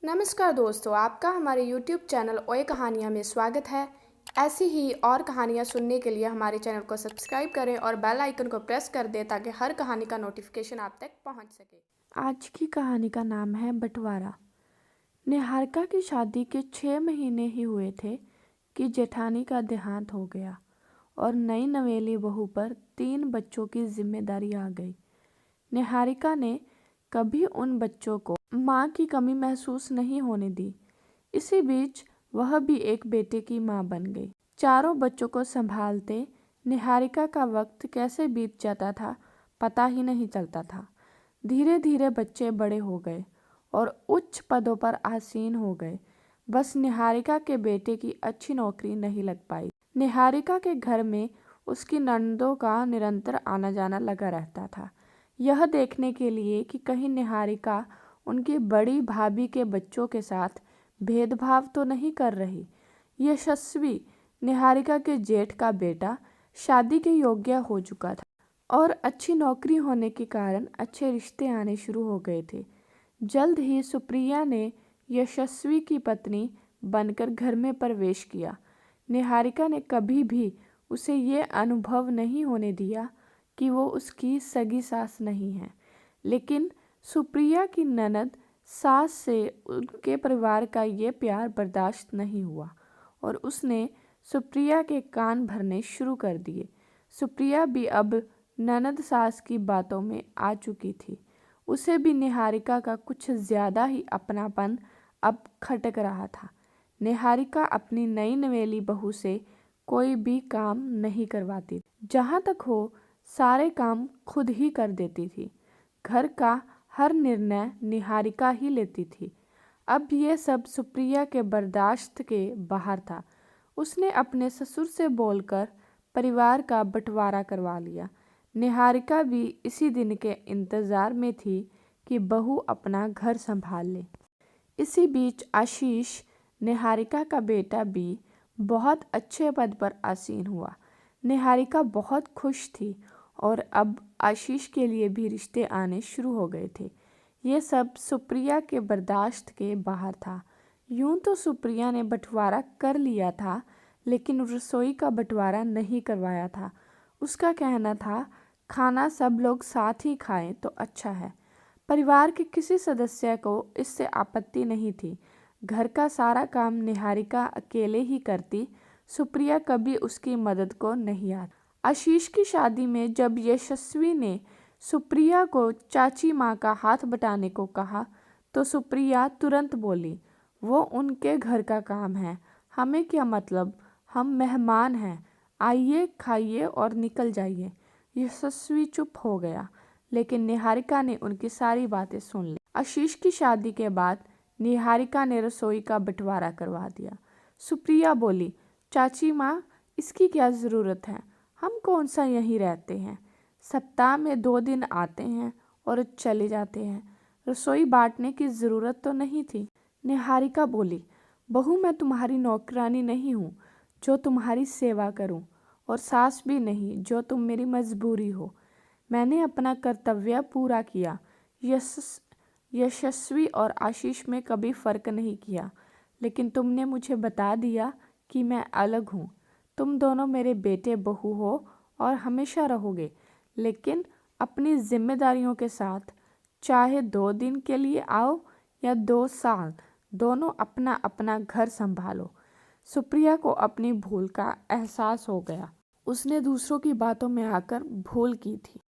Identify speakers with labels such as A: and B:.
A: नमस्कार दोस्तों, आपका हमारे YouTube चैनल ओए कहानियाँ में स्वागत है। ऐसी ही और कहानियाँ सुनने के लिए हमारे चैनल को सब्सक्राइब करें और बेल आइकन को प्रेस कर दें ताकि हर कहानी का नोटिफिकेशन आप तक पहुंच सके।
B: आज की कहानी का नाम है बंटवारा। निहारिका की शादी के 6 महीने ही हुए थे कि जेठानी का देहांत हो गया और नई नवेली बहू पर 3 बच्चों की जिम्मेदारी आ गई। निहारिका ने कभी उन बच्चों को माँ की कमी महसूस नहीं होने दी। इसी बीच वह भी एक बेटे की माँ बन गई। चारों बच्चों को संभालते निहारिका का वक्त कैसे बीत जाता था पता ही नहीं चलता था। धीरे धीरे बच्चे बड़े हो गए और उच्च पदों पर आसीन हो गए। बस निहारिका के बेटे की अच्छी नौकरी नहीं लग पाई। निहारिका के घर में उसकी ननदों का निरंतर आना जाना लगा रहता था, यह देखने के लिए कि कहीं निहारिका उनकी बड़ी भाभी के बच्चों के साथ भेदभाव तो नहीं कर रही। यशस्वी, निहारिका के जेठ का बेटा, शादी के योग्य हो चुका था और अच्छी नौकरी होने के कारण अच्छे रिश्ते आने शुरू हो गए थे। जल्द ही सुप्रिया ने यशस्वी की पत्नी बनकर घर में प्रवेश किया। निहारिका ने कभी भी उसे ये अनुभव नहीं होने दिया कि वो उसकी सगी सास नहीं है, लेकिन सुप्रिया की ननद सास से उनके परिवार का ये प्यार बर्दाश्त नहीं हुआ और उसने सुप्रिया के कान भरने शुरू कर दिए। सुप्रिया भी अब ननद सास की बातों में आ चुकी थी। उसे भी निहारिका का कुछ ज़्यादा ही अपनापन अब खटक रहा था। निहारिका अपनी नई नवेली बहू से कोई भी काम नहीं करवाती, जहाँ तक हो सारे काम खुद ही कर देती थी। घर का हर निर्णय निहारिका ही लेती थी। अब ये सब सुप्रिया के बर्दाश्त के बाहर था। उसने अपने ससुर से बोलकर परिवार का बंटवारा करवा लिया। निहारिका भी इसी दिन के इंतज़ार में थी कि बहू अपना घर संभाल ले। इसी बीच आशीष, निहारिका का बेटा, भी बहुत अच्छे पद पर आसीन हुआ। निहारिका बहुत खुश थी और अब आशीष के लिए भी रिश्ते आने शुरू हो गए थे। ये सब सुप्रिया के बर्दाश्त के बाहर था। यूं तो सुप्रिया ने बंटवारा कर लिया था, लेकिन रसोई का बंटवारा नहीं करवाया था। उसका कहना था, खाना सब लोग साथ ही खाएं तो अच्छा है। परिवार के किसी सदस्य को इससे आपत्ति नहीं थी। घर का सारा काम निहारिका अकेले ही करती। सुप्रिया कभी उसकी मदद को नहीं आती। आशीष की शादी में जब यशस्वी ने सुप्रिया को चाची माँ का हाथ बटाने को कहा तो सुप्रिया तुरंत बोली, वो उनके घर का काम है, हमें क्या मतलब, हम मेहमान हैं, आइए खाइए और निकल जाइए। यशस्वी चुप हो गया, लेकिन निहारिका ने उनकी सारी बातें सुन ली। आशीष की शादी के बाद निहारिका ने रसोई का बंटवारा करवा दिया। सुप्रिया बोली, चाची माँ, इसकी क्या ज़रूरत है, हम कौन सा यहीं रहते हैं, सप्ताह में 2 दिन आते हैं और चले जाते हैं, रसोई बांटने की ज़रूरत तो नहीं थी। निहारिका बोली, बहू, मैं तुम्हारी नौकरानी नहीं हूँ जो तुम्हारी सेवा करूँ, और सास भी नहीं जो तुम मेरी मजबूरी हो। मैंने अपना कर्तव्य पूरा किया। यशस्वी और आशीष में कभी फ़र्क नहीं किया, लेकिन तुमने मुझे बता दिया कि मैं अलग हूँ। तुम दोनों मेरे बेटे बहू हो और हमेशा रहोगे, लेकिन अपनी जिम्मेदारियों के साथ। चाहे 2 दिन के लिए आओ या 2 साल, दोनों अपना अपना घर संभालो। सुप्रिया को अपनी भूल का एहसास हो गया। उसने दूसरों की बातों में आकर भूल की थी।